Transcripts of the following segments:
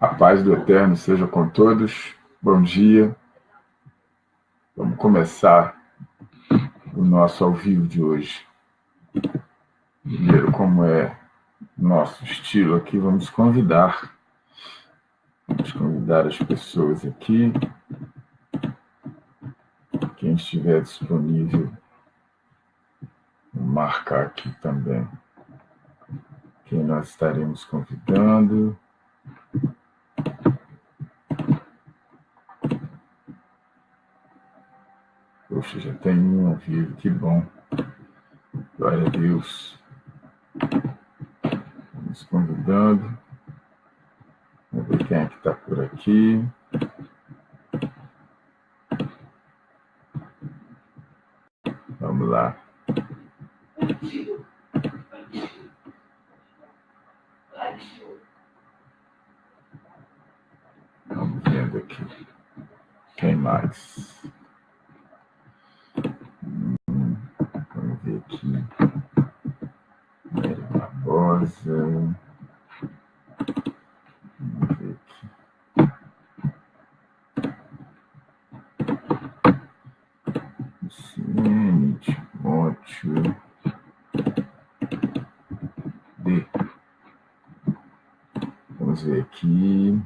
A paz do Eterno seja com todos. Bom dia. Vamos começar o nosso ao vivo de hoje. Primeiro, como é nosso estilo aqui, vamos convidar as pessoas aqui. Quem estiver disponível, vou marcar aqui também quem nós estaremos convidando. Poxa, já tem um ao vivo, que bom. Glória a Deus. Vamos convidando. Vamos ver quem é que está por aqui. Vamos lá. Vamos vendo aqui. Quem mais? Vamos ver aqui. Mary Barbosa. Vamos ver aqui. Luciene, Timóteo. D. Vamos ver aqui.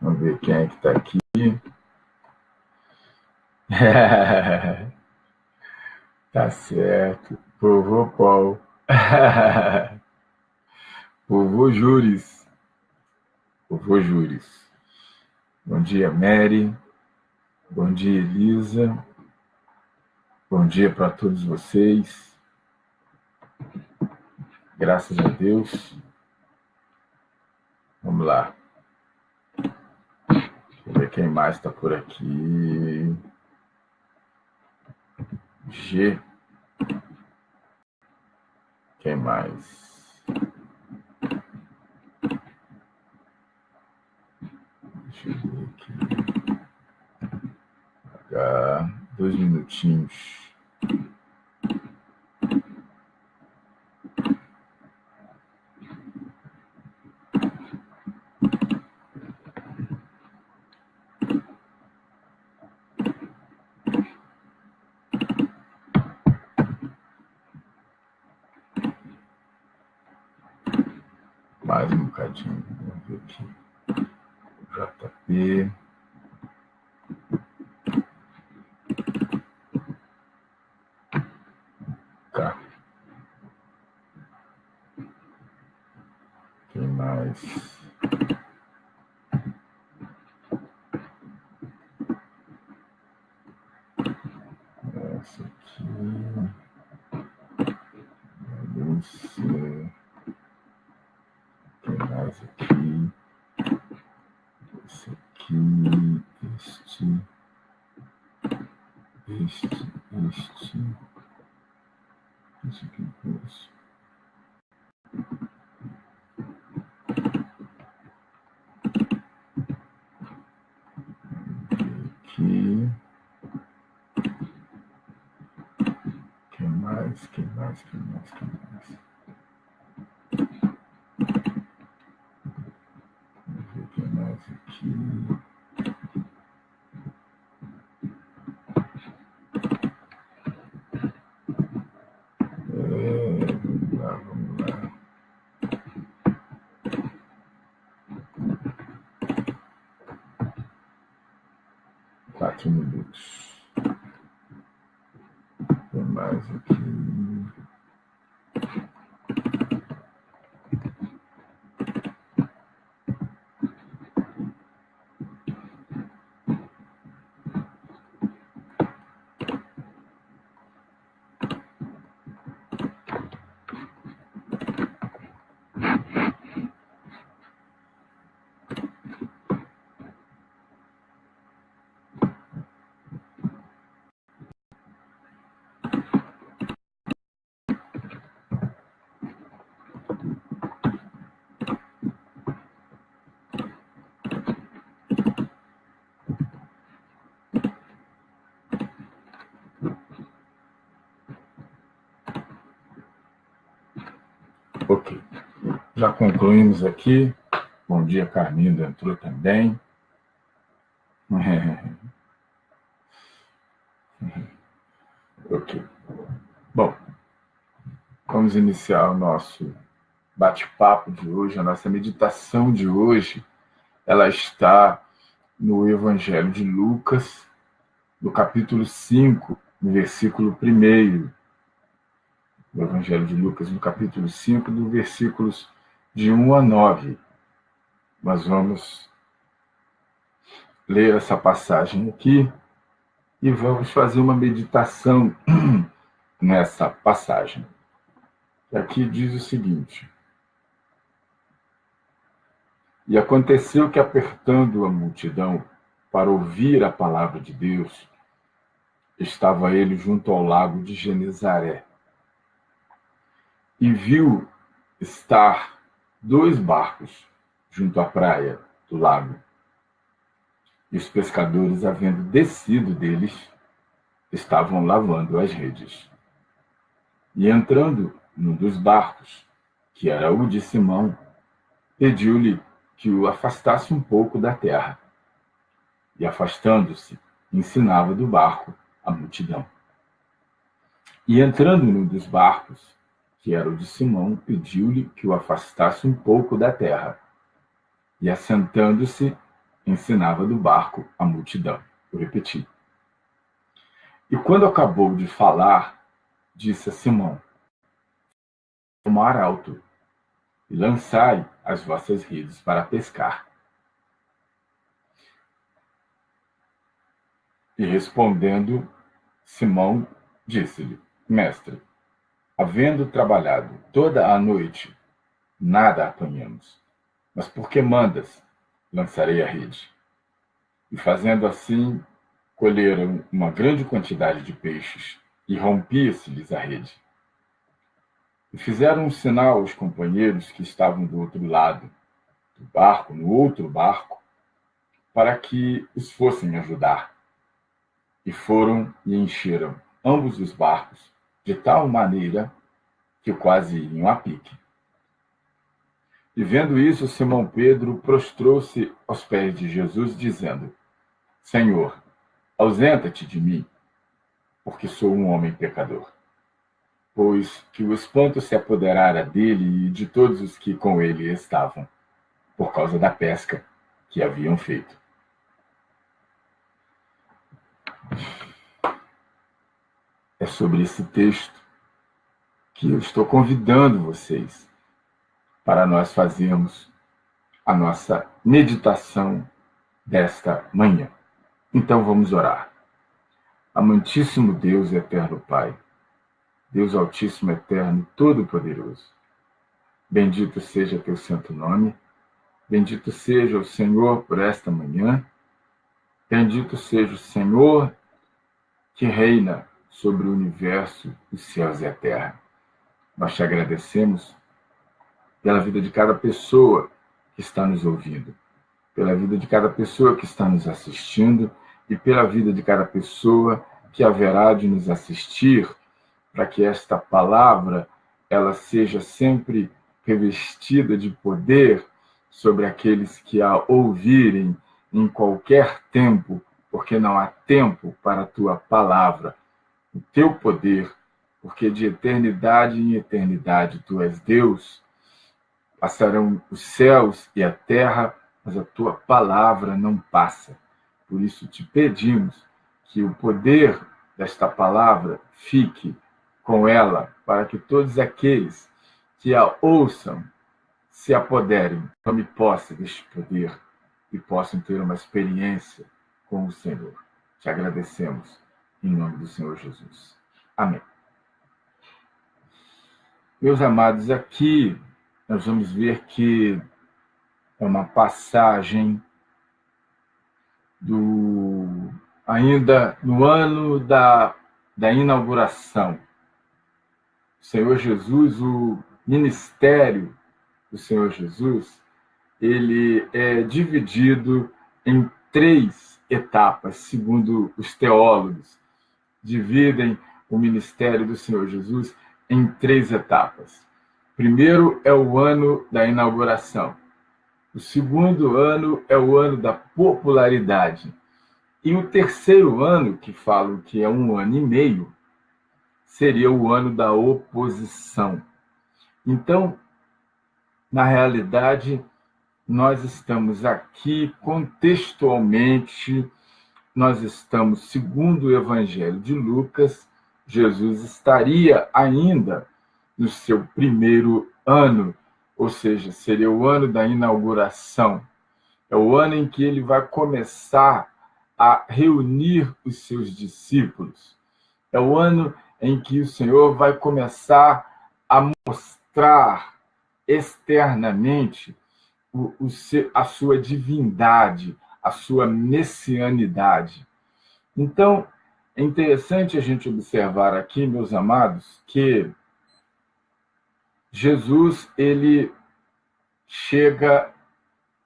Vamos ver quem é que está aqui. Tá certo. Vovô Paul. Vovô Júris. Vovô Júris. Bom dia, Mary. Bom dia, Elisa. Bom dia para todos vocês. Graças a Deus. Vamos lá. Deixa eu ver quem mais está por aqui. G. Quem mais? Deixa eu ver aqui. H. 2 minutinhos. Mais um bocadinho. Vamos ver aqui. JP. K. Quem mais? Essa aqui. Lúcia. Quem mais aqui? Esse aqui. Este. Esse aqui é esse. Aqui. Quem mais? Vamos ver quem mais aqui. Vamos lá. 4 minutos. Tem mais aqui. Ok. Já concluímos aqui. Bom dia, Carminda entrou também. Ok. Bom, vamos iniciar o nosso bate-papo de hoje, a nossa meditação de hoje. Ela está no Evangelho de Lucas, no capítulo 5, no versículo 1. No Evangelho de Lucas, no capítulo 5, dos versículos de 1 a 9. Nós vamos ler essa passagem aqui e vamos fazer uma meditação nessa passagem. Aqui diz o seguinte: E aconteceu que, apertando a multidão para ouvir a palavra de Deus, estava ele junto ao lago de Genezaré, e viu estar 2 barcos junto à praia do lago. E os pescadores, havendo descido deles, estavam lavando as redes. E entrando num dos barcos, que era o de Simão, pediu-lhe que o afastasse um pouco da terra. E, afastando-se, ensinava do barco a multidão. E entrando num dos barcos, que era o de Simão, pediu-lhe que o afastasse um pouco da terra. E, assentando-se, ensinava do barco a multidão. Vou repetir. E quando acabou de falar, disse a Simão: "O mar alto, e lançai as vossas redes para pescar." E respondendo, Simão disse-lhe: "Mestre, havendo trabalhado toda a noite, nada apanhamos. Mas porque mandas, lançarei a rede." E fazendo assim, colheram uma grande quantidade de peixes, e rompia-se-lhes a rede. E fizeram um sinal aos companheiros que estavam do outro lado do barco, no outro barco, para que os fossem ajudar. E foram e encheram ambos os barcos, de tal maneira que quase iam a pique. E vendo isso, Simão Pedro prostrou-se aos pés de Jesus, dizendo: "Senhor, ausenta-te de mim, porque sou um homem pecador." Pois que o espanto se apoderara dele e de todos os que com ele estavam, por causa da pesca que haviam feito. É sobre esse texto que eu estou convidando vocês para nós fazermos a nossa meditação desta manhã. Então vamos orar. Amantíssimo Deus e eterno Pai, Deus Altíssimo, Eterno, Todo-Poderoso, bendito seja teu santo nome, bendito seja o Senhor por esta manhã, bendito seja o Senhor que reina sobre o universo, os céus e a terra. Nós te agradecemos pela vida de cada pessoa que está nos ouvindo, pela vida de cada pessoa que está nos assistindo e pela vida de cada pessoa que haverá de nos assistir, para que esta palavra ela seja sempre revestida de poder sobre aqueles que a ouvirem em qualquer tempo, porque não há tempo para a tua palavra, o teu poder, porque de eternidade em eternidade tu és Deus. Passarão os céus e a terra, mas a tua palavra não passa. Por isso te pedimos que o poder desta palavra fique com ela, para que todos aqueles que a ouçam se apoderem, tome posse deste poder e possam ter uma experiência com o Senhor. Te agradecemos em nome do Senhor Jesus. Amém. Meus amados, aqui nós vamos ver que é uma passagem ainda no ano da inauguração. O Senhor Jesus, o ministério do Senhor Jesus, ele é dividido em 3 etapas, segundo os teólogos. Dividem o ministério do Senhor Jesus em 3 etapas. Primeiro é o ano da inauguração. O segundo ano é o ano da popularidade. E o terceiro ano, que falam que é 1 ano e meio, seria o ano da oposição. Então, na realidade, nós estamos aqui contextualmente, nós estamos, segundo o Evangelho de Lucas, Jesus estaria ainda no seu primeiro ano, ou seja, seria o ano da inauguração. É o ano em que ele vai começar a reunir os seus discípulos. É o ano em que o Senhor vai começar a mostrar externamente a sua divindade, a sua messianidade. Então, é interessante a gente observar aqui, meus amados, que Jesus, ele chega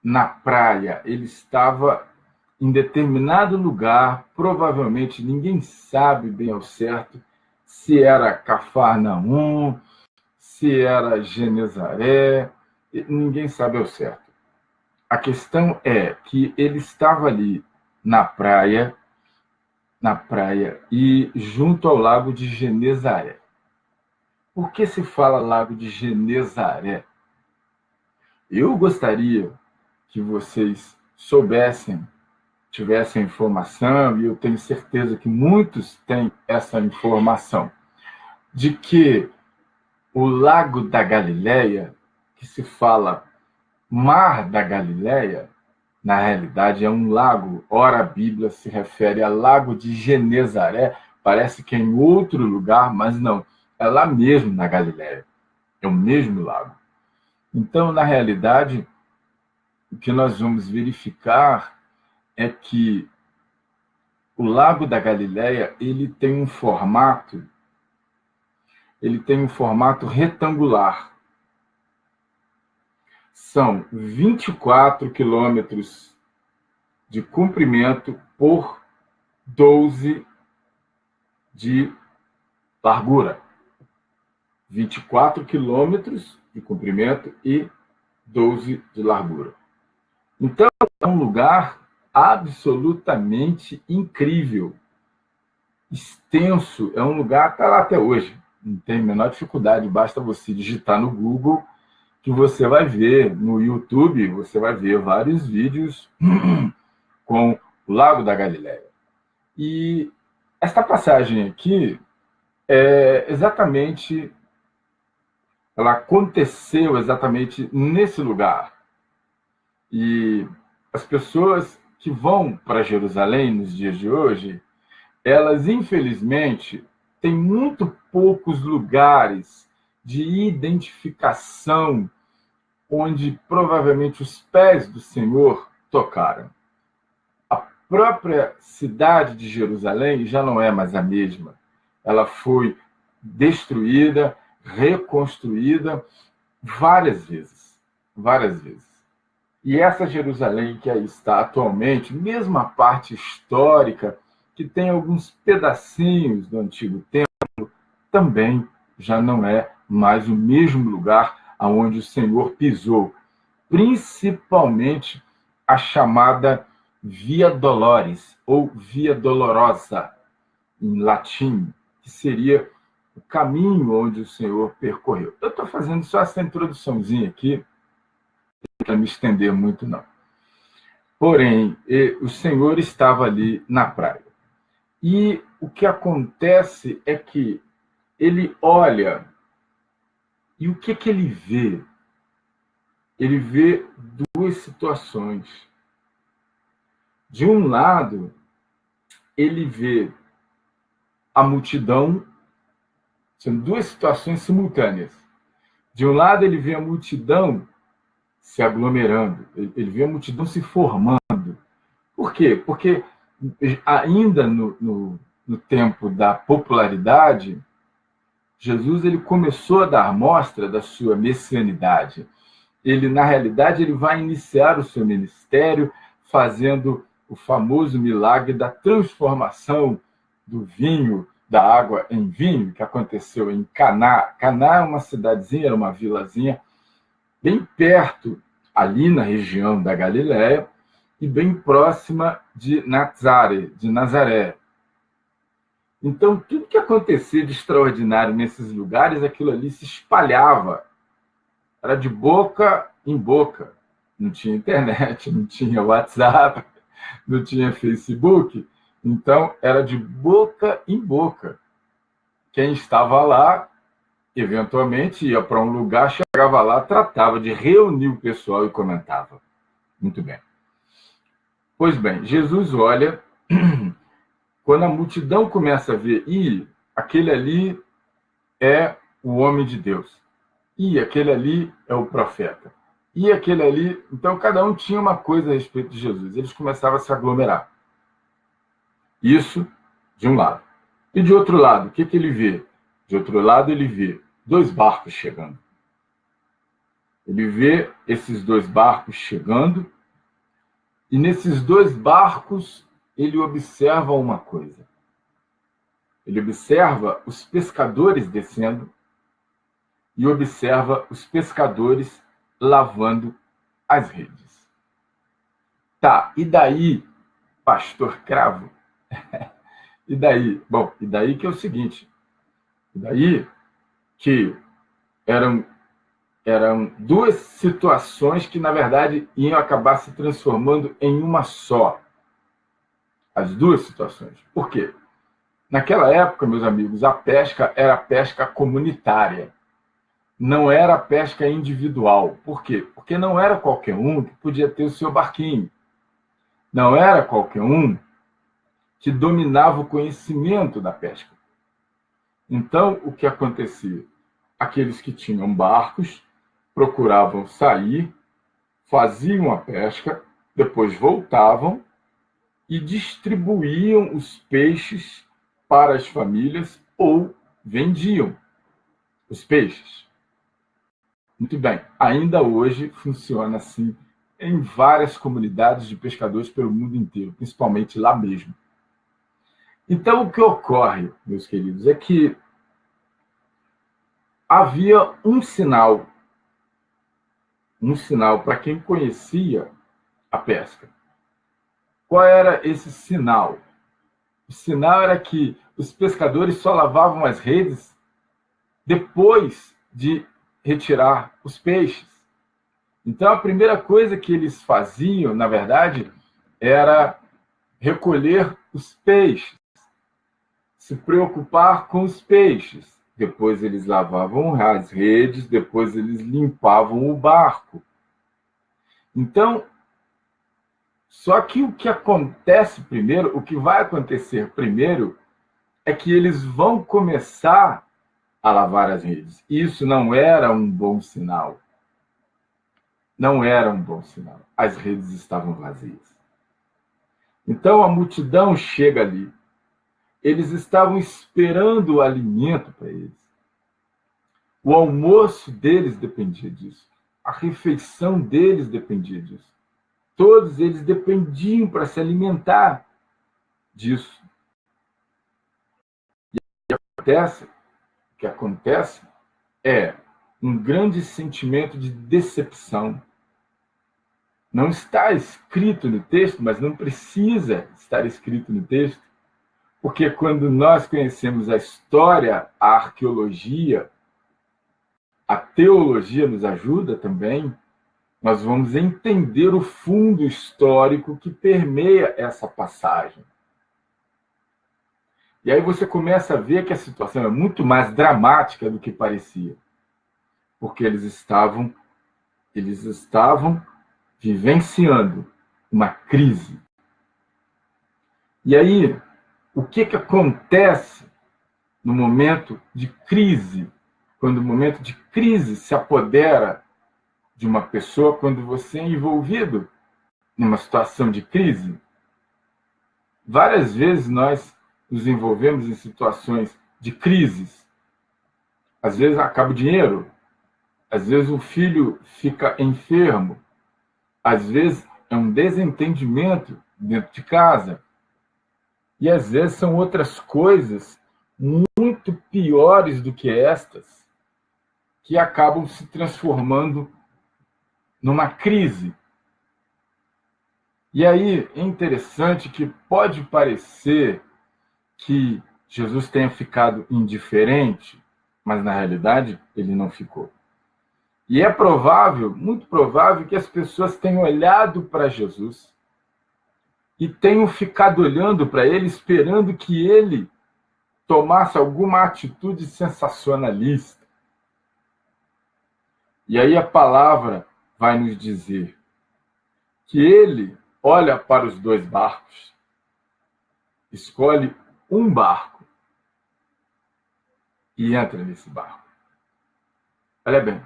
na praia, ele estava em determinado lugar, provavelmente ninguém sabe bem ao certo se era Cafarnaum, se era Genezaré, ninguém sabe ao certo. A questão é que ele estava ali na praia e junto ao lago de Genezaré. Por que se fala lago de Genezaré? Eu gostaria que vocês soubessem, tivessem informação, e eu tenho certeza que muitos têm essa informação, de que o Lago da Galileia, que se fala Mar da Galileia, na realidade é um lago. Ora, a Bíblia se refere a Lago de Genezaré, parece que é em outro lugar, mas não, é lá mesmo na Galileia, é o mesmo lago. Então, na realidade, o que nós vamos verificar é que o Lago da Galileia, ele tem um formato retangular. São 24 quilômetros de comprimento por 12 de largura. 24 quilômetros de comprimento e 12 de largura. Então, é um lugar absolutamente incrível, extenso, é um lugar, está lá até hoje, não tem a menor dificuldade, basta você digitar no Google, que você vai ver, no YouTube, você vai ver vários vídeos com o Lago da Galileia. E esta passagem aqui, ela aconteceu exatamente nesse lugar. E as pessoas que vão para Jerusalém nos dias de hoje, elas, infelizmente, têm muito poucos lugares de identificação onde provavelmente os pés do Senhor tocaram. A própria cidade de Jerusalém já não é mais a mesma. Ela foi destruída, reconstruída várias vezes. E essa Jerusalém que aí está atualmente, mesmo a parte histórica, que tem alguns pedacinhos do Antigo Templo, também já não é mais o mesmo lugar aonde o Senhor pisou. Principalmente a chamada Via Dolores, ou Via Dolorosa, em latim, que seria o caminho onde o Senhor percorreu. Eu estou fazendo só essa introduçãozinha aqui, para me estender muito, não. Porém, o Senhor estava ali na praia. E o que acontece é que ele olha, e o que ele vê? Ele vê duas situações. De um lado, ele vê a multidão, são duas situações simultâneas. De um lado, ele vê a multidão se aglomerando, ele vê a multidão se formando. Por quê? Porque ainda no tempo da popularidade, Jesus ele começou a dar mostra da sua messianidade. Ele, na realidade, ele vai iniciar o seu ministério fazendo o famoso milagre da transformação do vinho da água em vinho, que aconteceu em Caná. Caná é uma cidadezinha, era uma vilazinha bem perto, ali na região da Galiléia, e bem próxima de Nazaré. Então, tudo que acontecia de extraordinário nesses lugares, aquilo ali se espalhava. Era de boca em boca. Não tinha internet, não tinha WhatsApp, não tinha Facebook. Então, era de boca em boca. Quem estava lá, eventualmente, ia para um lugar, chegava lá, tratava de reunir o pessoal e comentava. Muito bem. Pois bem, Jesus olha, quando a multidão começa a ver, aquele ali é o homem de Deus, aquele ali é o profeta, aquele ali... Então, cada um tinha uma coisa a respeito de Jesus. Eles começavam a se aglomerar. Isso de um lado. E de outro lado, o que ele vê? De outro lado, ele vê 2 barcos chegando. Ele vê esses 2 barcos chegando, e nesses 2 barcos ele observa uma coisa. Ele observa os pescadores descendo e observa os pescadores lavando as redes. Tá, e daí, pastor Cravo? E daí? Bom, e daí que é o seguinte, e daí que eram 2 situações que, na verdade, iam acabar se transformando em uma só. As 2 situações. Por quê? Naquela época, meus amigos, a pesca era pesca comunitária. Não era pesca individual. Por quê? Porque não era qualquer um que podia ter o seu barquinho. Não era qualquer um que dominava o conhecimento da pesca. Então, o que acontecia? Aqueles que tinham barcos procuravam sair, faziam a pesca, depois voltavam e distribuíam os peixes para as famílias ou vendiam os peixes. Muito bem, ainda hoje funciona assim em várias comunidades de pescadores pelo mundo inteiro, principalmente lá mesmo. Então, o que ocorre, meus queridos, é que havia um sinal para quem conhecia a pesca. Qual era esse sinal? O sinal era que os pescadores só lavavam as redes depois de retirar os peixes. Então, a primeira coisa que eles faziam, na verdade, era recolher os peixes, se preocupar com os peixes. Depois eles lavavam as redes, depois eles limpavam o barco. Então, só que o que acontece primeiro, o que vai acontecer primeiro, é que eles vão começar a lavar as redes. Isso não era um bom sinal. Não era um bom sinal. As redes estavam vazias. Então a multidão chega ali. Eles estavam esperando o alimento para eles. O almoço deles dependia disso. A refeição deles dependia disso. Todos eles dependiam para se alimentar disso. E o que acontece é um grande sentimento de decepção. Não está escrito no texto, mas não precisa estar escrito no texto, porque quando nós conhecemos a história, a arqueologia, a teologia nos ajuda também, nós vamos entender o fundo histórico que permeia essa passagem. E aí você começa a ver que a situação é muito mais dramática do que parecia, porque eles estavam vivenciando uma crise. E aí, o que acontece no momento de crise? Quando o momento de crise se apodera de uma pessoa, quando você é envolvido numa situação de crise, várias vezes nós nos envolvemos em situações de crises. Às vezes acaba o dinheiro, às vezes o filho fica enfermo, às vezes é um desentendimento dentro de casa, e às vezes são outras coisas muito piores do que estas, que acabam se transformando numa crise. E aí é interessante que pode parecer que Jesus tenha ficado indiferente, mas na realidade ele não ficou. E é provável, muito provável, que as pessoas tenham olhado para Jesus e tenham ficado olhando para ele, esperando que ele tomasse alguma atitude sensacionalista. E aí a palavra vai nos dizer que ele olha para os dois barcos, escolhe um barco e entra nesse barco. Olha bem,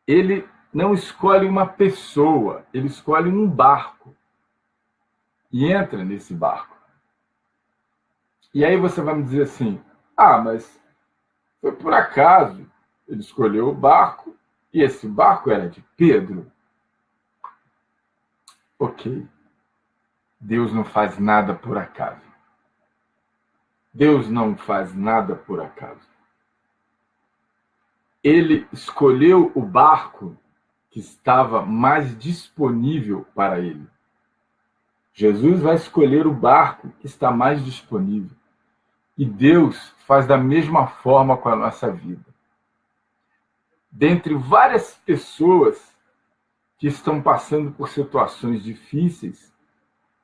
ele não escolhe uma pessoa, ele escolhe um barco e entra nesse barco. E aí você vai me dizer assim, mas foi por acaso, ele escolheu o barco e esse barco era de Pedro. Ok, Deus não faz nada por acaso. Deus não faz nada por acaso. Ele escolheu o barco que estava mais disponível para ele. Jesus vai escolher o barco que está mais disponível. E Deus faz da mesma forma com a nossa vida. Dentre várias pessoas que estão passando por situações difíceis,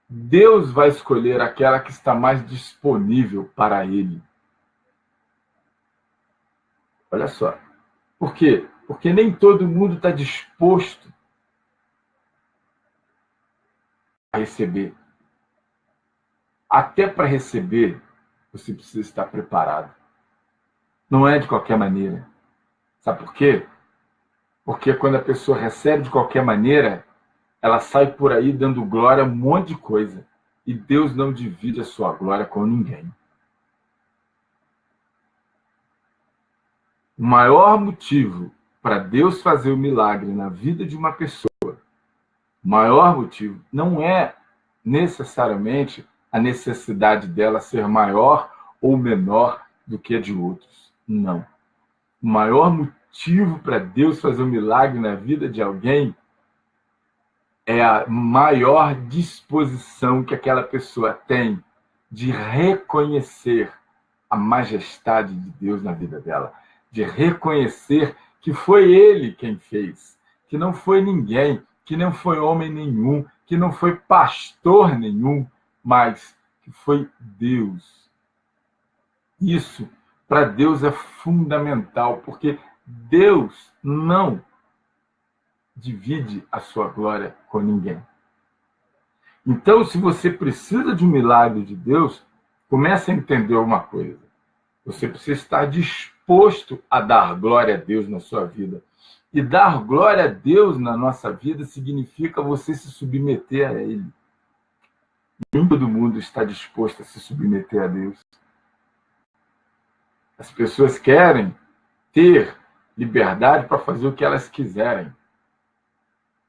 Deus vai escolher aquela que está mais disponível para ele. Olha só. Por quê? Porque nem todo mundo está disposto a receber. Até para receber, você precisa estar preparado. Não é de qualquer maneira. Sabe por quê? Porque quando a pessoa recebe de qualquer maneira, ela sai por aí dando glória a um monte de coisa. E Deus não divide a sua glória com ninguém. O maior motivo para Deus fazer o milagre na vida de uma pessoa, o maior motivo não é necessariamente a necessidade dela ser maior ou menor do que a de outros. Não. O maior motivo para Deus fazer um milagre na vida de alguém é a maior disposição que aquela pessoa tem de reconhecer a majestade de Deus na vida dela, de reconhecer que foi Ele quem fez, que não foi ninguém, que não foi homem nenhum, que não foi pastor nenhum, mas que foi Deus. Isso, para Deus, é fundamental, porque Deus não divide a sua glória com ninguém. Então, se você precisa de um milagre de Deus, comece a entender uma coisa. Você precisa estar disposto a dar glória a Deus na sua vida. E dar glória a Deus na nossa vida significa você se submeter a Ele. Nem todo mundo está disposto a se submeter a Deus. As pessoas querem ter liberdade para fazer o que elas quiserem.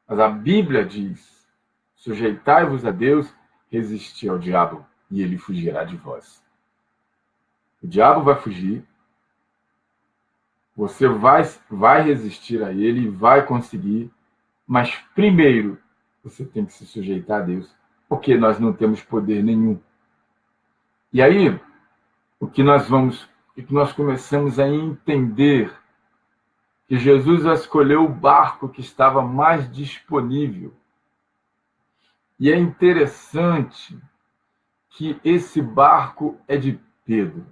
Mas a Bíblia diz, sujeitai-vos a Deus, resisti ao diabo, e ele fugirá de vós. O diabo vai fugir, você vai resistir a ele e vai conseguir, mas primeiro você tem que se sujeitar a Deus, porque nós não temos poder nenhum. E aí, o que nós começamos a entender que Jesus escolheu o barco que estava mais disponível. E é interessante que esse barco é de Pedro.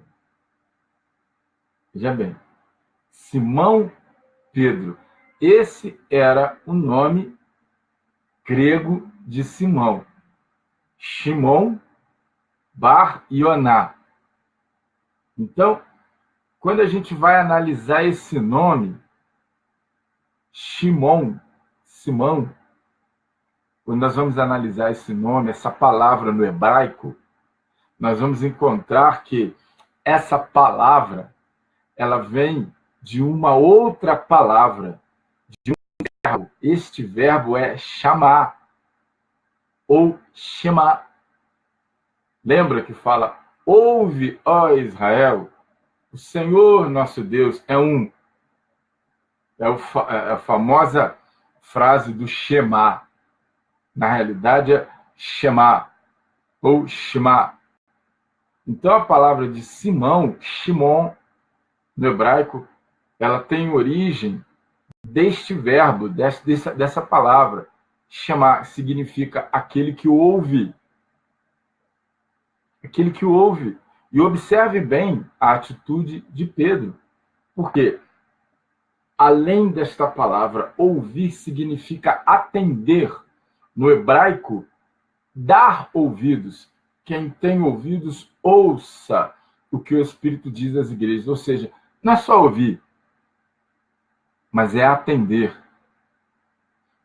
Veja bem, Simão Pedro. Esse era o nome grego de Simão. Shimon Bar Ioná. Então, quando a gente vai analisar esse nome, Simão, quando nós vamos analisar esse nome, essa palavra no hebraico, nós vamos encontrar que essa palavra, ela vem de uma outra palavra, de um verbo. Este verbo é chamar, ou shema. Lembra que fala, ouve, ó Israel, O Senhor nosso Deus é um. É a famosa frase do Shema. Na realidade é Shema ou Shema. Então a palavra de Simão, Shimon, no hebraico, ela tem origem deste verbo, dessa palavra. Shema significa aquele que ouve. Aquele que ouve. E observe bem a atitude de Pedro. Por quê? Além desta palavra, ouvir significa atender. No hebraico, dar ouvidos. Quem tem ouvidos, ouça o que o Espírito diz às igrejas. Ou seja, não é só ouvir, mas é atender.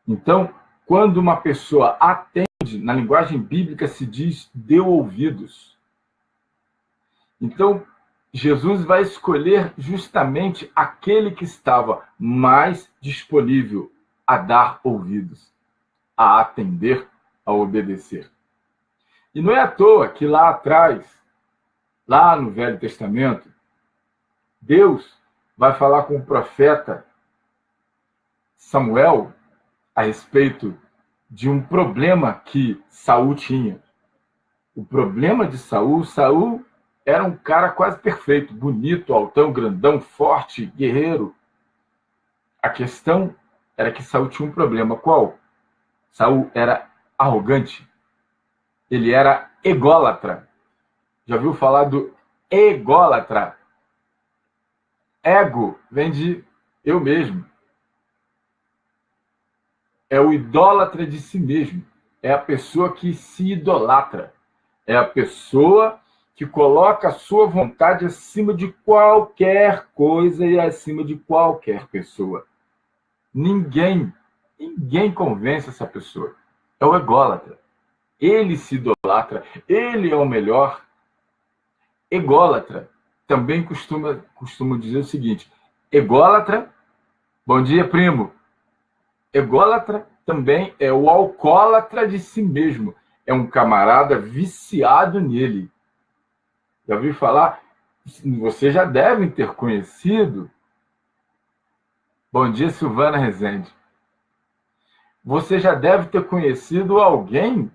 Então, quando uma pessoa atende, na linguagem bíblica se diz deu ouvidos. Então, Jesus vai escolher justamente aquele que estava mais disponível a dar ouvidos, a atender, a obedecer. E não é à toa que lá atrás, lá no Velho Testamento, Deus vai falar com o profeta Samuel a respeito de um problema que Saul tinha. O problema de Saul era um cara quase perfeito, bonito, altão, grandão, forte, guerreiro. A questão era que Saul tinha um problema. Qual? Saul era arrogante. Ele era ególatra. Já ouviu falar do ególatra? Ego vem de eu mesmo. É o idólatra de si mesmo. É a pessoa que se idolatra. É a pessoa que coloca a sua vontade acima de qualquer coisa e acima de qualquer pessoa. Ninguém convence essa pessoa. É o ególatra. Ele se idolatra, ele é o melhor. Ególatra também costuma dizer o seguinte: ególatra, bom dia, primo. Ególatra também é o alcoólatra de si mesmo. É um camarada viciado nele. Já ouviu falar? Vocês já devem ter conhecido. Bom dia, Silvana Rezende. Você já deve ter conhecido alguém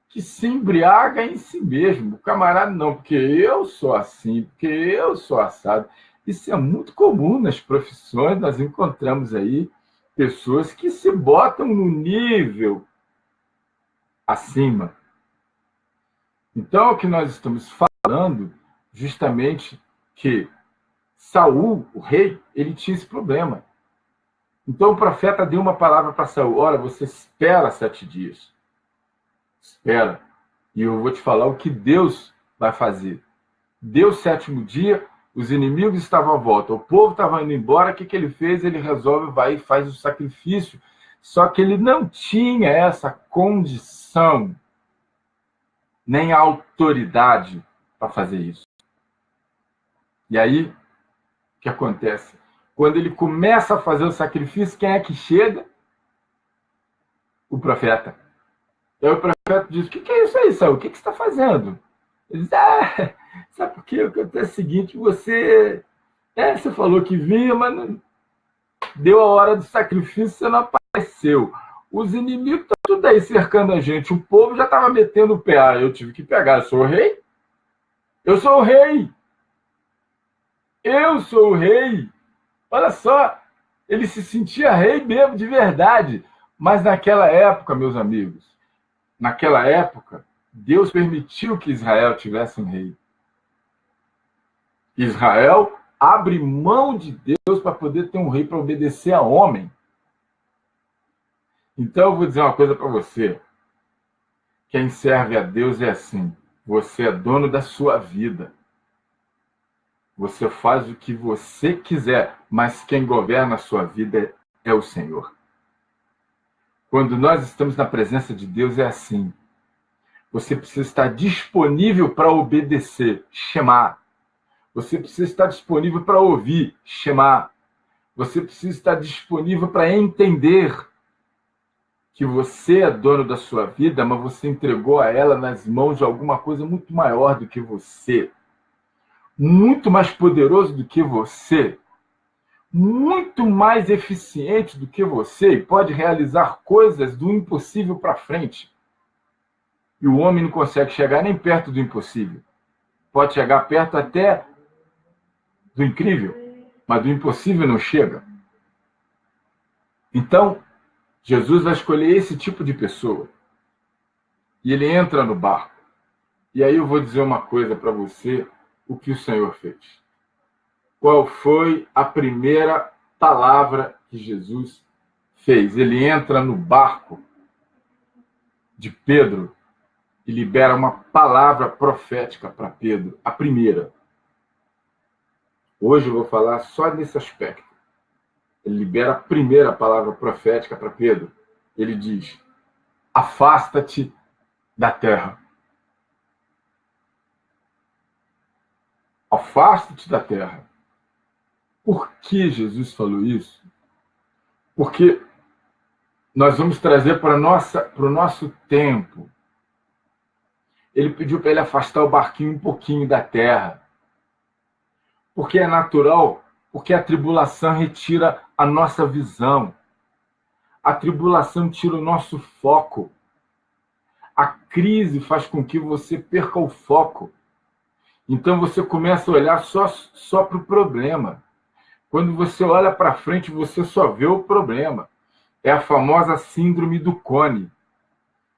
que se embriaga em si mesmo. O camarada não, porque eu sou assim, porque eu sou assado. Isso é muito comum nas profissões. Nós encontramos aí pessoas que se botam no nível acima. Então, o que nós estamos falando, justamente, que Saul, o rei, ele tinha esse problema. Então, o profeta deu uma palavra para Saul: olha, você espera 7 dias. Espera. E eu vou te falar o que Deus vai fazer. Deu o 7º dia, os inimigos estavam à volta, o povo estava indo embora. O que ele fez? Ele resolve, vai e faz o sacrifício. Só que ele não tinha essa condição, nem a autoridade para fazer isso. E aí, o que acontece? Quando ele começa a fazer o sacrifício, quem é que chega? O profeta. Aí o profeta diz: o que é isso aí, Saul? O que você está fazendo? Ele diz: sabe por quê? O que acontece é o seguinte: você falou que vinha, mas não deu a hora do sacrifício, você não apareceu. Os inimigos estão tudo aí cercando a gente. O povo já estava metendo o pé. Eu tive que pegar. Eu sou o rei? Eu sou o rei! Eu sou o rei! Olha só, ele se sentia rei mesmo, de verdade. Mas naquela época, meus amigos, naquela época, Deus permitiu que Israel tivesse um rei. Israel abre mão de Deus para poder ter um rei, para obedecer a homem. Então, eu vou dizer uma coisa para você. Quem serve a Deus é assim: você é dono da sua vida. Você faz o que você quiser, mas quem governa a sua vida é o Senhor. Quando nós estamos na presença de Deus, é assim. Você precisa estar disponível para obedecer, Shema. Você precisa estar disponível para ouvir, Shema. Você precisa estar disponível para entender que você é dono da sua vida, mas você entregou a ela nas mãos de alguma coisa muito maior do que você. muito mais poderoso do que você, muito mais eficiente do que você e pode realizar coisas do impossível para frente. E o homem não consegue chegar nem perto do impossível. Pode chegar perto até do incrível, mas do impossível não chega. Então, Jesus vai escolher esse tipo de pessoa. E ele entra no barco. E aí eu vou dizer uma coisa para você, o que o Senhor fez. Qual foi a primeira palavra que Jesus fez? Ele entra no barco de Pedro e libera uma palavra profética para Pedro, a primeira. Hoje eu vou falar só nesse aspecto. Ele libera a primeira palavra profética para Pedro. Ele diz: afasta-te da terra. Afasta-te da terra. Por que Jesus falou isso? Porque nós vamos trazer para o nosso tempo. Ele pediu para ele afastar o barquinho um pouquinho da terra. Porque é natural, porque a tribulação retira a nossa visão. A tribulação tira o nosso foco. A crise faz com que você perca o foco. Então você começa a olhar só para o problema. Quando você olha para frente, você só vê o problema. É a famosa síndrome do cone.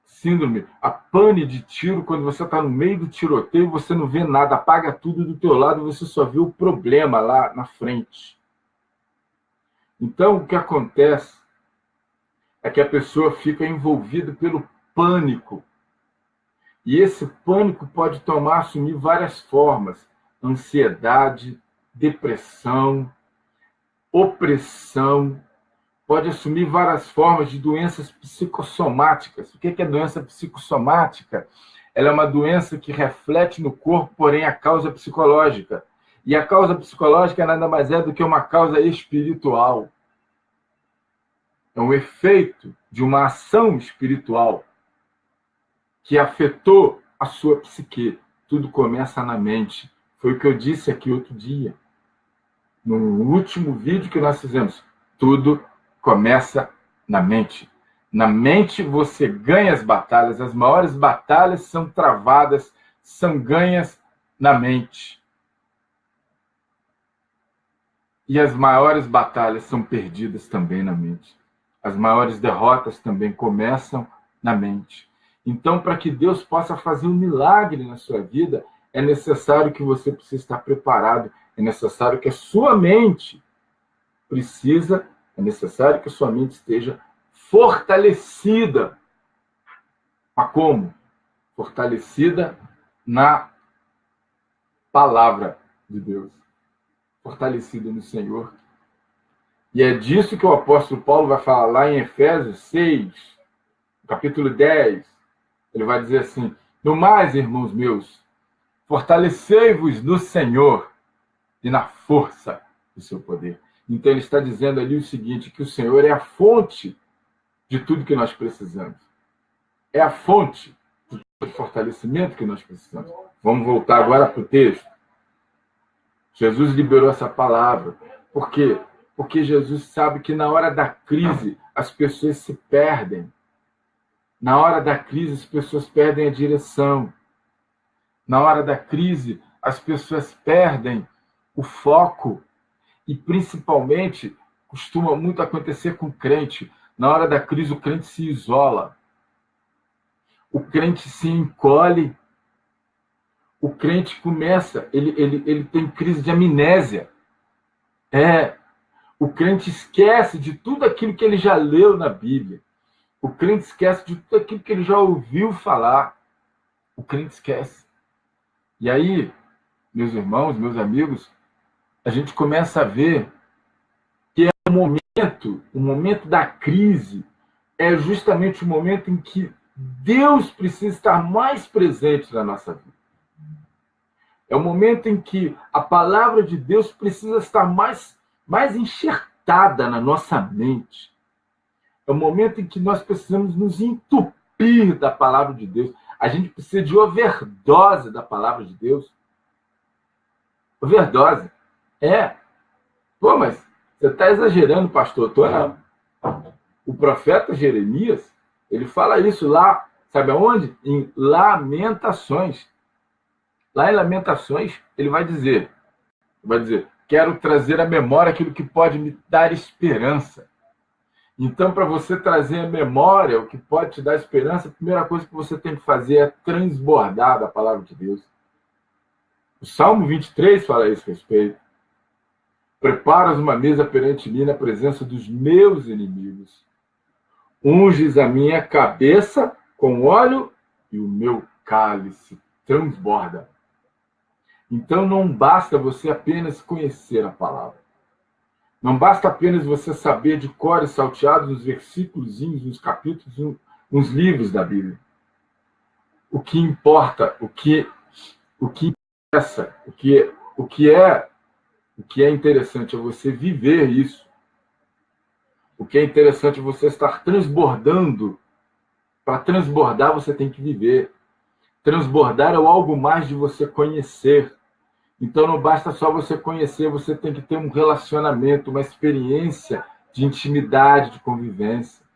Síndrome, a pane de tiro, quando você está no meio do tiroteio, você não vê nada, apaga tudo do teu lado, você só vê o problema lá na frente. Então, o que acontece é que a pessoa fica envolvida pelo pânico. E esse pânico pode assumir várias formas: ansiedade, depressão, opressão, pode assumir várias formas de doenças psicossomáticas. O que é doença psicossomática? Ela é uma doença que reflete no corpo, porém a causa é psicológica. E a causa psicológica nada mais é do que uma causa espiritual. É um efeito de uma ação espiritual que afetou a sua psique. Tudo começa na mente. Foi o que eu disse aqui outro dia, no último vídeo que nós fizemos. Tudo começa na mente. Na mente você ganha as batalhas. As maiores batalhas são travadas, são ganhas na mente. E as maiores batalhas são perdidas também na mente. As maiores derrotas também começam na mente. Então, para que Deus possa fazer um milagre na sua vida, é necessário que você precise estar preparado. É necessário que a sua mente é necessário que a sua mente esteja fortalecida. Mas como? Fortalecida na palavra de Deus. Fortalecida no Senhor. E é disso que o apóstolo Paulo vai falar lá em Efésios 6, capítulo 10. Ele vai dizer assim: no mais, irmãos meus, fortalecei-vos no Senhor e na força do seu poder. Então ele está dizendo ali o seguinte, que o Senhor é a fonte de tudo que nós precisamos. É a fonte do fortalecimento que nós precisamos. Vamos voltar agora para o texto. Jesus liberou essa palavra. Por quê? Porque Jesus sabe que na hora da crise as pessoas se perdem. Na hora da crise as pessoas perdem a direção. Na hora da crise as pessoas perdem o foco. E, principalmente, costuma muito acontecer com o crente. Na hora da crise, o crente se isola. O crente se encolhe. O crente começa, ele tem crise de amnésia. O crente esquece de tudo aquilo que ele já leu na Bíblia. O crente esquece de tudo aquilo que ele já ouviu falar. O crente esquece. E aí, meus irmãos, meus amigos, a gente começa a ver que é o momento da crise, é justamente o momento em que Deus precisa estar mais presente na nossa vida. É o momento em que a palavra de Deus precisa estar mais enxertada na nossa mente. É o momento em que nós precisamos nos entupir da palavra de Deus. A gente precisa de overdose da palavra de Deus. overdose. Pô, mas você está exagerando, pastor. Tô não. O profeta Jeremias, ele fala isso lá, sabe aonde? Em Lamentações. Lá em Lamentações, ele vai dizer, quero trazer à memória aquilo que pode me dar esperança. Então, para você trazer à memória o que pode te dar esperança, a primeira coisa que você tem que fazer é transbordar da palavra de Deus. O Salmo 23 fala a esse respeito. Preparas uma mesa perante mim na presença dos meus inimigos. Unges a minha cabeça com óleo e o meu cálice transborda. Então não basta você apenas conhecer a palavra. Não basta apenas você saber de cor e salteado nos versículos, nos capítulos, nos livros da Bíblia. O que importa, o que interessa, o que é interessante é você viver isso. O que é interessante é você estar transbordando. Para transbordar, você tem que viver. Transbordar é algo mais de você conhecer. Então, não basta só você conhecer, você tem que ter um relacionamento, uma experiência de intimidade, de convivência.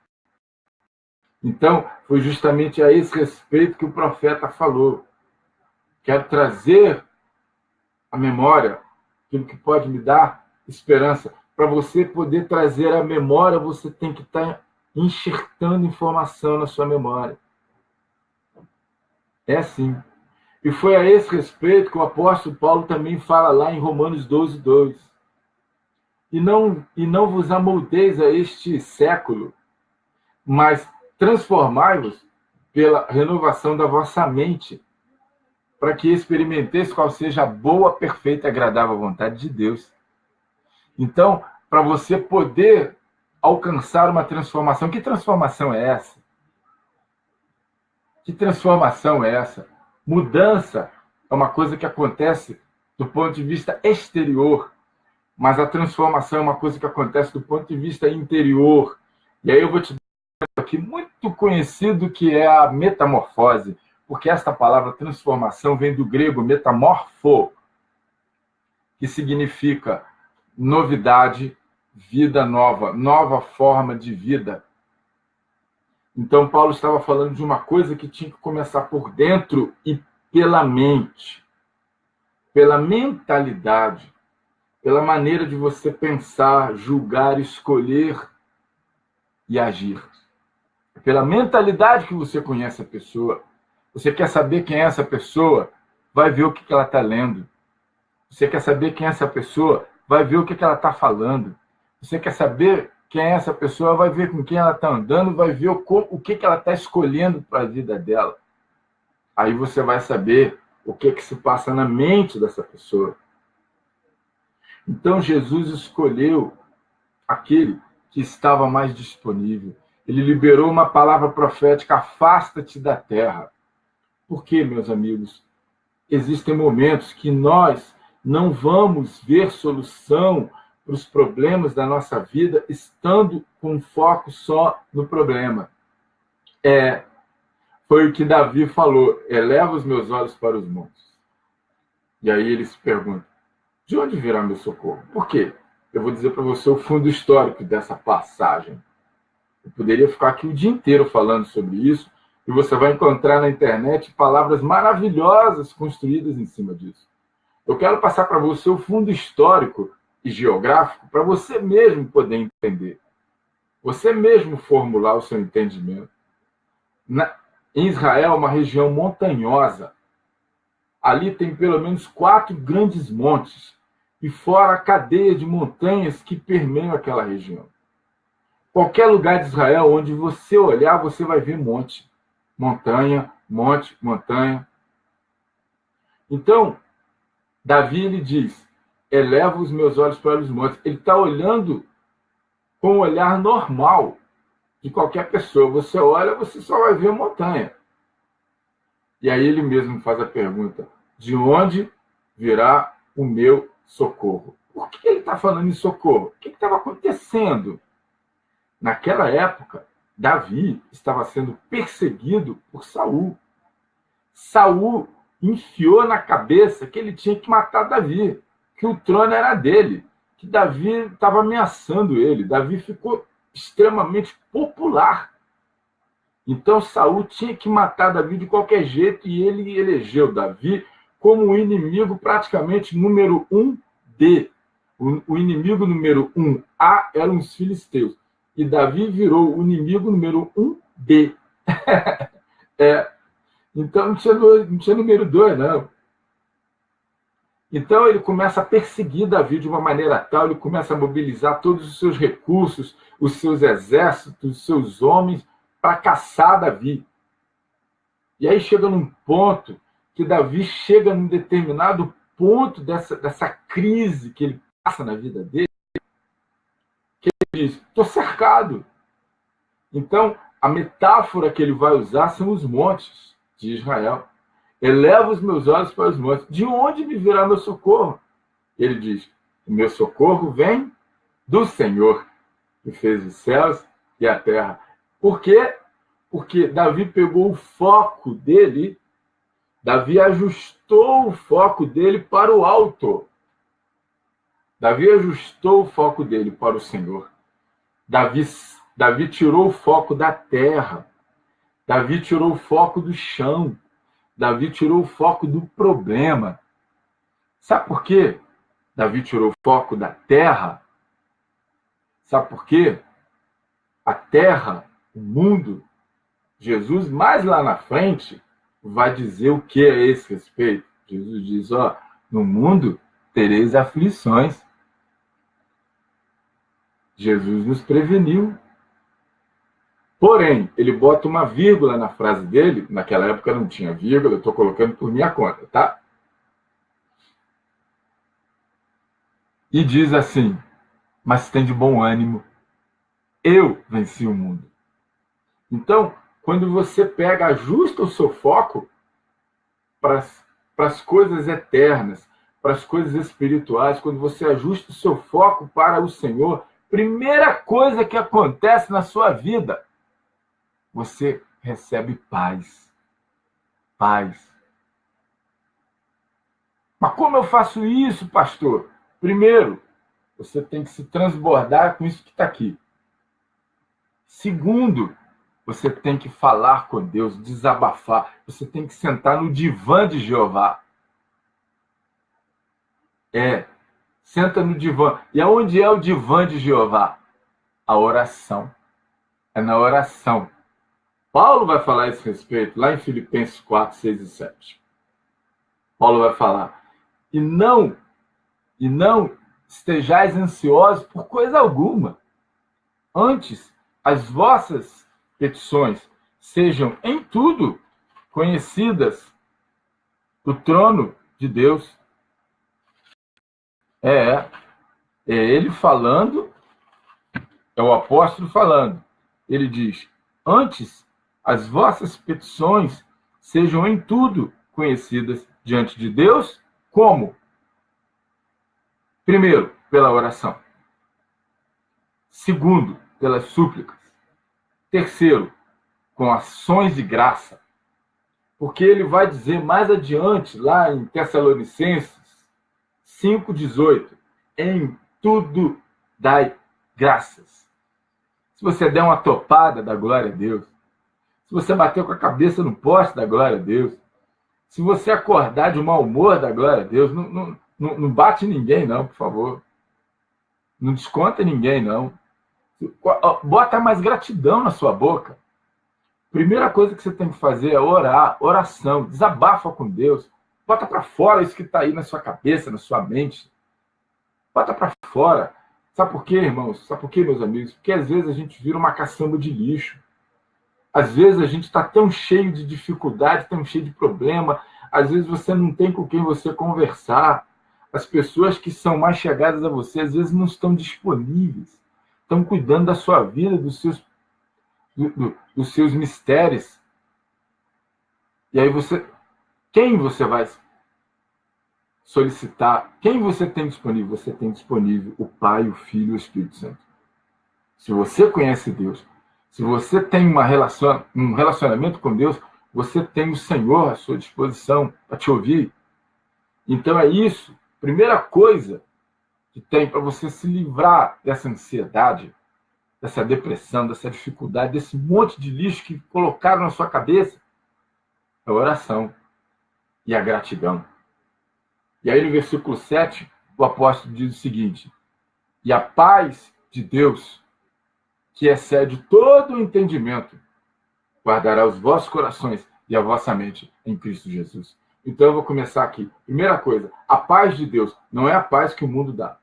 Então, foi justamente a esse respeito que o profeta falou. Quero trazer à memória aquilo que pode me dar esperança. Para você poder trazer à memória, você tem que estar enxertando informação na sua memória. É assim. E foi a esse respeito que o apóstolo Paulo também fala lá em Romanos 12, 2. E não vos amoldeis a este século, mas transformai-vos pela renovação da vossa mente, para que experimenteis qual seja a boa, perfeita e agradável vontade de Deus. Então, para você poder alcançar uma transformação, que transformação é essa? Que transformação é essa? Mudança é uma coisa que acontece do ponto de vista exterior, mas a transformação é uma coisa que acontece do ponto de vista interior. E aí eu vou te dar um aqui muito conhecido, que é a metamorfose, porque esta palavra transformação vem do grego metamorfo, que significa novidade, vida nova, nova forma de vida. Então, Paulo estava falando de uma coisa que tinha que começar por dentro e pela mente, pela mentalidade, pela maneira de você pensar, julgar, escolher e agir. Pela mentalidade que você conhece a pessoa. Você quer saber quem é essa pessoa? Vai ver o que ela está lendo. Você quer saber quem é essa pessoa? Vai ver o que ela está falando. Você quer saber quem é essa pessoa? Vai ver com quem ela está andando, vai ver o que ela está escolhendo para a vida dela. Aí você vai saber o que se passa na mente dessa pessoa. Então, Jesus escolheu aquele que estava mais disponível. Ele liberou uma palavra profética: afasta-te da terra. Por quê, meus amigos? Existem momentos que nós não vamos ver solução para os problemas da nossa vida estando com foco só no problema. Foi o que Davi falou: eleva os meus olhos para os montes. E aí ele se pergunta: de onde virá meu socorro? Por quê? Eu vou dizer para você o fundo histórico dessa passagem. Eu poderia ficar aqui o dia inteiro falando sobre isso, e você vai encontrar na internet palavras maravilhosas construídas em cima disso. Eu quero passar para você o fundo histórico e geográfico para você mesmo poder entender. Você mesmo formular o seu entendimento. Em Israel, uma região montanhosa. Ali tem pelo menos 4 grandes montes, e fora a cadeia de montanhas que permeiam aquela região. Qualquer lugar de Israel onde você olhar, você vai ver monte. Montanha, monte, montanha. Então, Davi, ele diz: eleva os meus olhos para os montes. Ele está olhando com o olhar normal de qualquer pessoa. Você olha, você só vai ver montanha. E aí ele mesmo faz a pergunta: de onde virá o meu socorro? Por que ele está falando em socorro? O que estava acontecendo? Naquela época, Davi estava sendo perseguido por Saul. Saul enfiou na cabeça que ele tinha que matar Davi. que o trono era dele, que Davi estava ameaçando ele. Davi ficou extremamente popular. Então Saul tinha que matar Davi de qualquer jeito e ele elegeu Davi como o inimigo praticamente número 1B. O inimigo número 1A eram os filisteus. E Davi virou o inimigo número 1B. Então não tinha número 2, não. Então ele começa a perseguir Davi de uma maneira tal, ele começa a mobilizar todos os seus recursos, os seus exércitos, os seus homens, para caçar Davi. E aí chega num ponto que Davi chega num determinado ponto dessa crise que ele passa na vida dele, que ele diz, estou cercado. Então, a metáfora que ele vai usar são os montes de Israel. Elevo os meus olhos para os montes. De onde me virá meu socorro? Ele diz, o meu socorro vem do Senhor, que fez os céus e a terra. Por quê? Porque Davi pegou o foco dele, Davi ajustou o foco dele para o alto. Davi ajustou o foco dele para o Senhor. Davi tirou o foco da terra. Davi tirou o foco do chão. Davi tirou o foco do problema. Sabe por quê? Davi tirou o foco da terra. Sabe por quê? A terra, o mundo, Jesus, mais lá na frente, vai dizer o que a esse respeito. Jesus diz, no mundo tereis aflições. Jesus nos preveniu. Porém, ele bota uma vírgula na frase dele, naquela época não tinha vírgula, eu estou colocando por minha conta, tá? E diz assim, mas tem de bom ânimo, eu venci o mundo. Então, quando você ajusta o seu foco para as coisas eternas, para as coisas espirituais, quando você ajusta o seu foco para o Senhor, primeira coisa que acontece na sua vida, você recebe paz. Paz. Mas como eu faço isso, pastor? Primeiro, você tem que se transbordar com isso que está aqui. Segundo, você tem que falar com Deus, desabafar. Você tem que sentar no divã de Jeová. Senta no divã. E aonde é o divã de Jeová? A oração. É na oração. Paulo vai falar a esse respeito lá em Filipenses 4, 6 e 7. Paulo vai falar, e não estejais ansiosos por coisa alguma. Antes, as vossas petições sejam em tudo conhecidas do trono de Deus. É ele falando, é o apóstolo falando. Ele diz, antes, as vossas petições sejam em tudo conhecidas diante de Deus, como? Primeiro, pela oração. Segundo, pelas súplicas. Terceiro, com ações de graça. Porque ele vai dizer mais adiante, lá em Tessalonicenses 5,18, em tudo dai graças. Se você der uma topada, dá glória a Deus. Se você bater com a cabeça no poste, dá glória a Deus. Se você acordar de mau humor, dá glória a Deus. Não bate ninguém, não, por favor. Não desconta ninguém, não. Bota mais gratidão na sua boca. Primeira coisa que você tem que fazer é orar, oração, desabafa com Deus. Bota para fora isso que está aí na sua cabeça, na sua mente. Bota para fora. Sabe por quê, irmãos? Sabe por quê, meus amigos? Porque às vezes a gente vira uma caçamba de lixo. Às vezes a gente está tão cheio de dificuldade, tão cheio de problema. Às vezes você não tem com quem você conversar. As pessoas que são mais chegadas a você, às vezes não estão disponíveis. Estão cuidando da sua vida, dos seus mistérios. E aí quem você vai solicitar? Quem você tem disponível? Você tem disponível o Pai, o Filho e o Espírito Santo. Se você conhece Deus, se você tem um relacionamento com Deus, você tem o Senhor à sua disposição para te ouvir. Então é isso. Primeira coisa que tem para você se livrar dessa ansiedade, dessa depressão, dessa dificuldade, desse monte de lixo que colocaram na sua cabeça, é a oração e a gratidão. E aí no versículo 7, o apóstolo diz o seguinte: e a paz de Deus, que excede todo o entendimento, guardará os vossos corações e a vossa mente em Cristo Jesus. Então eu vou começar aqui. Primeira coisa, a paz de Deus não é a paz que o mundo dá.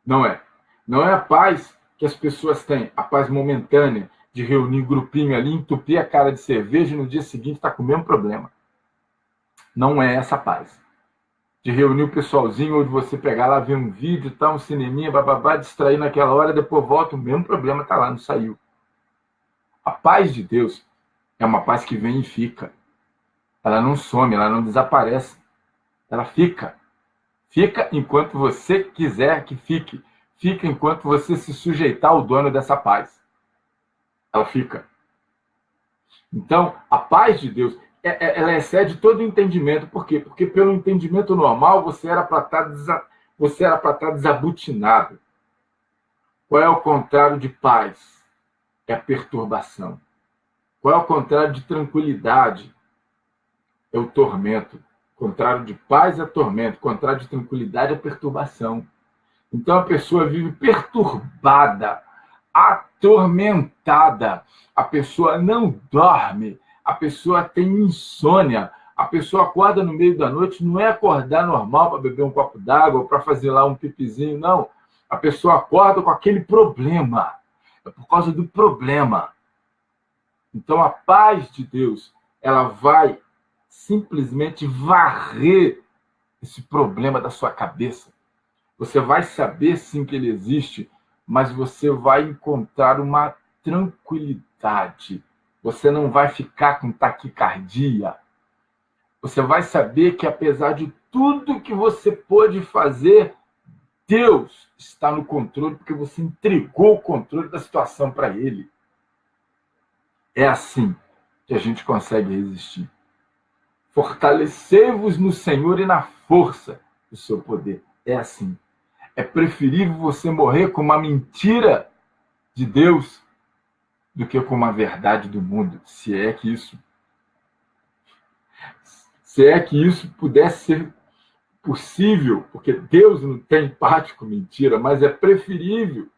Não é. Não é a paz que as pessoas têm, a paz momentânea de reunir grupinho ali, entupir a cara de cerveja e no dia seguinte está com o mesmo problema. Não é essa paz. De reunir o pessoalzinho ou de você pegar lá, ver um vídeo, tá, um cineminha, bababá, distrair naquela hora, depois volta, o mesmo problema está lá, não saiu. A paz de Deus é uma paz que vem e fica. Ela não some, ela não desaparece. Ela fica. Fica enquanto você quiser que fique. Fica enquanto você se sujeitar ao dono dessa paz. Ela fica. Então, a paz de Deus, ela excede todo o entendimento. Por quê? Porque pelo entendimento normal, você era para estar desabutinado. Qual é o contrário de paz? É a perturbação. Qual é o contrário de tranquilidade? É o tormento. O contrário de paz é tormento. O contrário de tranquilidade é perturbação. Então a pessoa vive perturbada, atormentada. A pessoa não dorme. A pessoa tem insônia. A pessoa acorda no meio da noite, não é acordar normal para beber um copo d'água ou para fazer lá um pipizinho, não. A pessoa acorda com aquele problema. É por causa do problema. Então a paz de Deus, ela vai simplesmente varrer esse problema da sua cabeça. Você vai saber sim que ele existe, mas você vai encontrar uma tranquilidade. Você não vai ficar com taquicardia. Você vai saber que apesar de tudo que você pôde fazer, Deus está no controle, porque você entregou o controle da situação para ele. É assim que a gente consegue resistir. Fortalecei-vos no Senhor e na força do seu poder. É assim. É preferível você morrer com uma mentira de Deus do que com uma verdade do mundo, se é que isso pudesse ser possível, porque Deus não tem parte com mentira, mas é preferível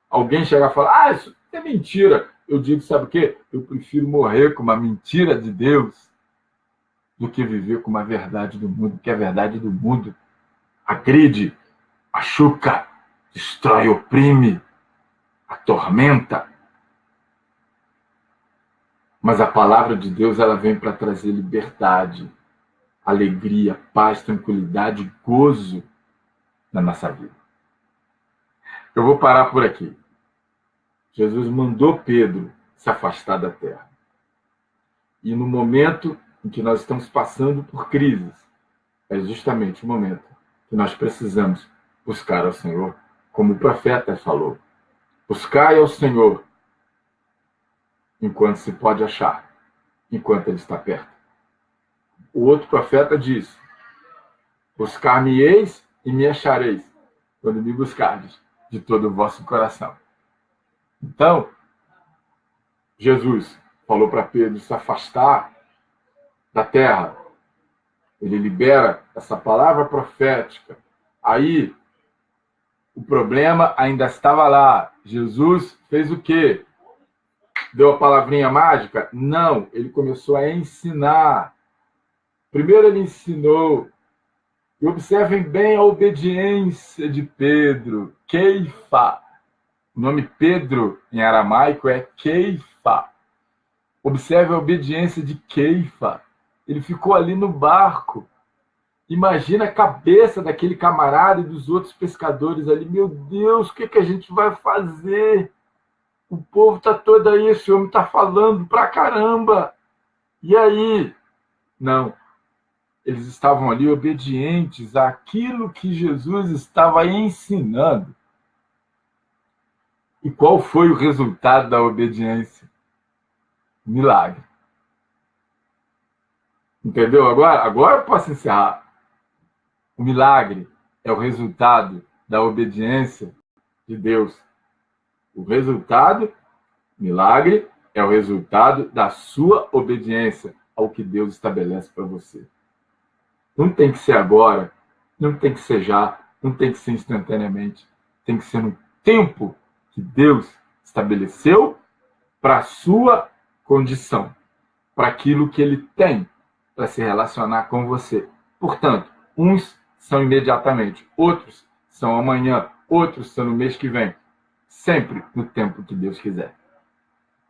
alguém chegar e falar: isso é mentira. Eu digo, sabe o quê? Eu prefiro morrer com uma mentira de Deus do que viver com uma verdade do mundo, porque a verdade do mundo agride, machuca, destrói, oprime, atormenta. Mas a palavra de Deus, ela vem para trazer liberdade, alegria, paz, tranquilidade, gozo na nossa vida. Eu vou parar por aqui. Jesus mandou Pedro se afastar da terra. E no momento em que nós estamos passando por crises, é justamente o momento que nós precisamos buscar ao Senhor, como o profeta falou. Buscai ao Senhor enquanto se pode achar, enquanto ele está perto. O outro profeta diz: buscar-me-eis e me achareis, quando me buscardes de todo o vosso coração. Então, Jesus falou para Pedro se afastar da terra. Ele libera essa palavra profética. Aí, o problema ainda estava lá. Jesus fez o quê? Deu a palavrinha mágica? Não, ele começou a ensinar. Primeiro ele ensinou. E observem bem a obediência de Pedro. Keifa. O nome Pedro, em aramaico, é Keifa. Observe a obediência de Keifa. Ele ficou ali no barco. Imagina a cabeça daquele camarada e dos outros pescadores ali. Meu Deus, o que a gente vai fazer? O povo está todo aí, esse homem está falando pra caramba. E aí? Não. Eles estavam ali obedientes àquilo que Jesus estava ensinando. E qual foi o resultado da obediência? Milagre. Entendeu agora? Agora eu posso encerrar. O milagre é o resultado da obediência de Deus. O milagre é o resultado da sua obediência ao que Deus estabelece para você. Não tem que ser agora, não tem que ser já, não tem que ser instantaneamente. Tem que ser no tempo que Deus estabeleceu para a sua condição, para aquilo que Ele tem para se relacionar com você. Portanto, uns são imediatamente, outros são amanhã, outros são no mês que vem. Sempre no tempo que Deus quiser.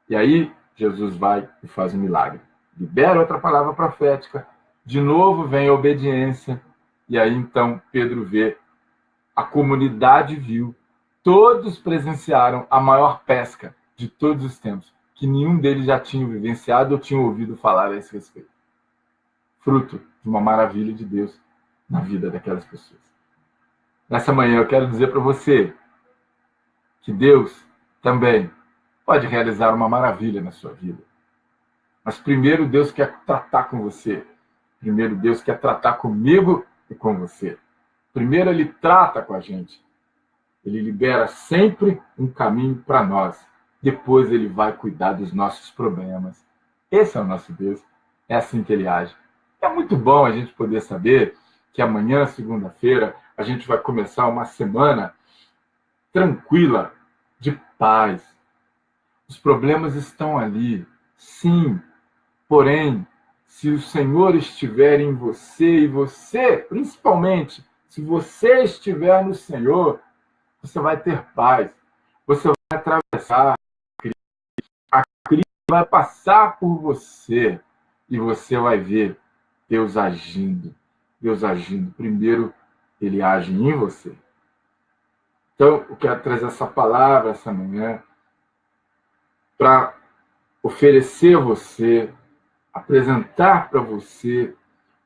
E aí, Jesus vai e faz um milagre. Libera outra palavra profética. De novo vem a obediência. E aí, então, Pedro vê, a comunidade viu, todos presenciaram a maior pesca de todos os tempos, que nenhum deles já tinha vivenciado ou tinha ouvido falar a esse respeito. Fruto de uma maravilha de Deus na vida daquelas pessoas. Nessa manhã eu quero dizer para você que Deus também pode realizar uma maravilha na sua vida. Mas primeiro Deus quer tratar com você. Primeiro Deus quer tratar comigo e com você. Primeiro Ele trata com a gente. Ele libera sempre um caminho para nós. Depois Ele vai cuidar dos nossos problemas. Esse é o nosso Deus. É assim que Ele age. É muito bom a gente poder saber que amanhã, segunda-feira, a gente vai começar uma semana tranquila, de paz. Os problemas estão ali, sim. Porém, se o Senhor estiver em você, e você, principalmente, se você estiver no Senhor, você vai ter paz. Você vai atravessar a crise, vai passar por você e você vai ver Deus agindo. Deus agindo. Primeiro, Ele age em você. Então, eu quero trazer essa palavra essa manhã para oferecer a você, apresentar para você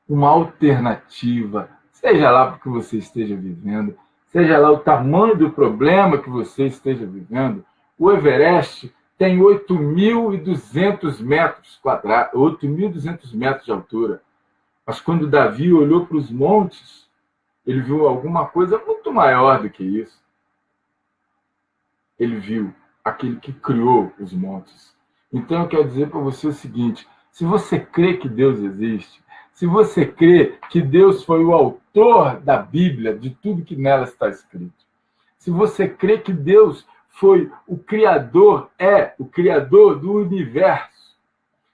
uma alternativa, seja lá o que você esteja vivendo, seja lá o tamanho do problema que você esteja vivendo. O Everest tem 8.200 metros quadrados, 8.200 metros de altura. Mas quando Davi olhou para os montes, ele viu alguma coisa muito maior do que isso. Ele viu aquele que criou os montes. Então eu quero dizer para você o seguinte: se você crê que Deus existe, se você crê que Deus foi o autor da Bíblia, de tudo que nela está escrito, se você crê que Deus foi o Criador, é o Criador do universo,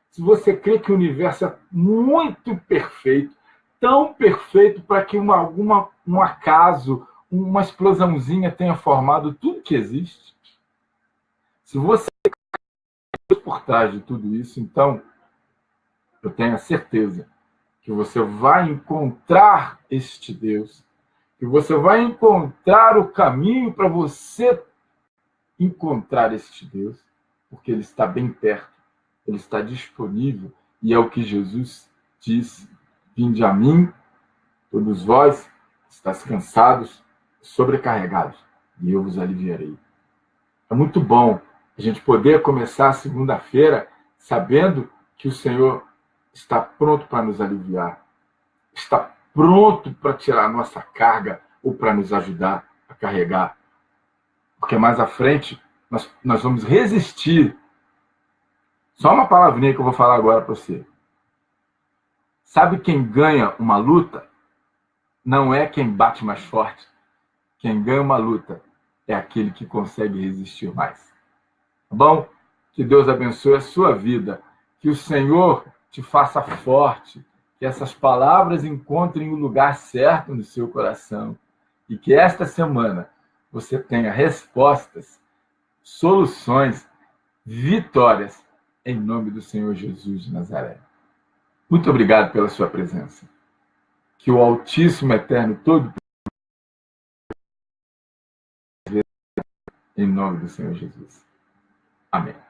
se você crê que o universo é muito perfeito, tão perfeito para que um acaso, uma explosãozinha tenha formado tudo que existe, se você crê por trás de tudo isso, então eu tenho a certeza que você vai encontrar este Deus, que você vai encontrar o caminho para você encontrar este Deus, porque Ele está bem perto, Ele está disponível, e é o que Jesus diz: vinde a mim, todos vós que estáis cansados, sobrecarregados, e eu vos aliviarei. É muito bom a gente poder começar a segunda-feira sabendo que o Senhor está pronto para nos aliviar, está pronto para tirar a nossa carga ou para nos ajudar a carregar. Porque mais à frente nós vamos resistir. Só uma palavrinha que eu vou falar agora para você. Sabe quem ganha uma luta? Não é quem bate mais forte. Quem ganha uma luta é aquele que consegue resistir mais. Tá bom? Que Deus abençoe a sua vida. Que o Senhor te faça forte. Que essas palavras encontrem o lugar certo no seu coração. E que esta semana você tenha respostas, soluções, vitórias, em nome do Senhor Jesus de Nazaré. Muito obrigado pela sua presença. Que o Altíssimo Eterno todo, em nome do Senhor Jesus. Amém.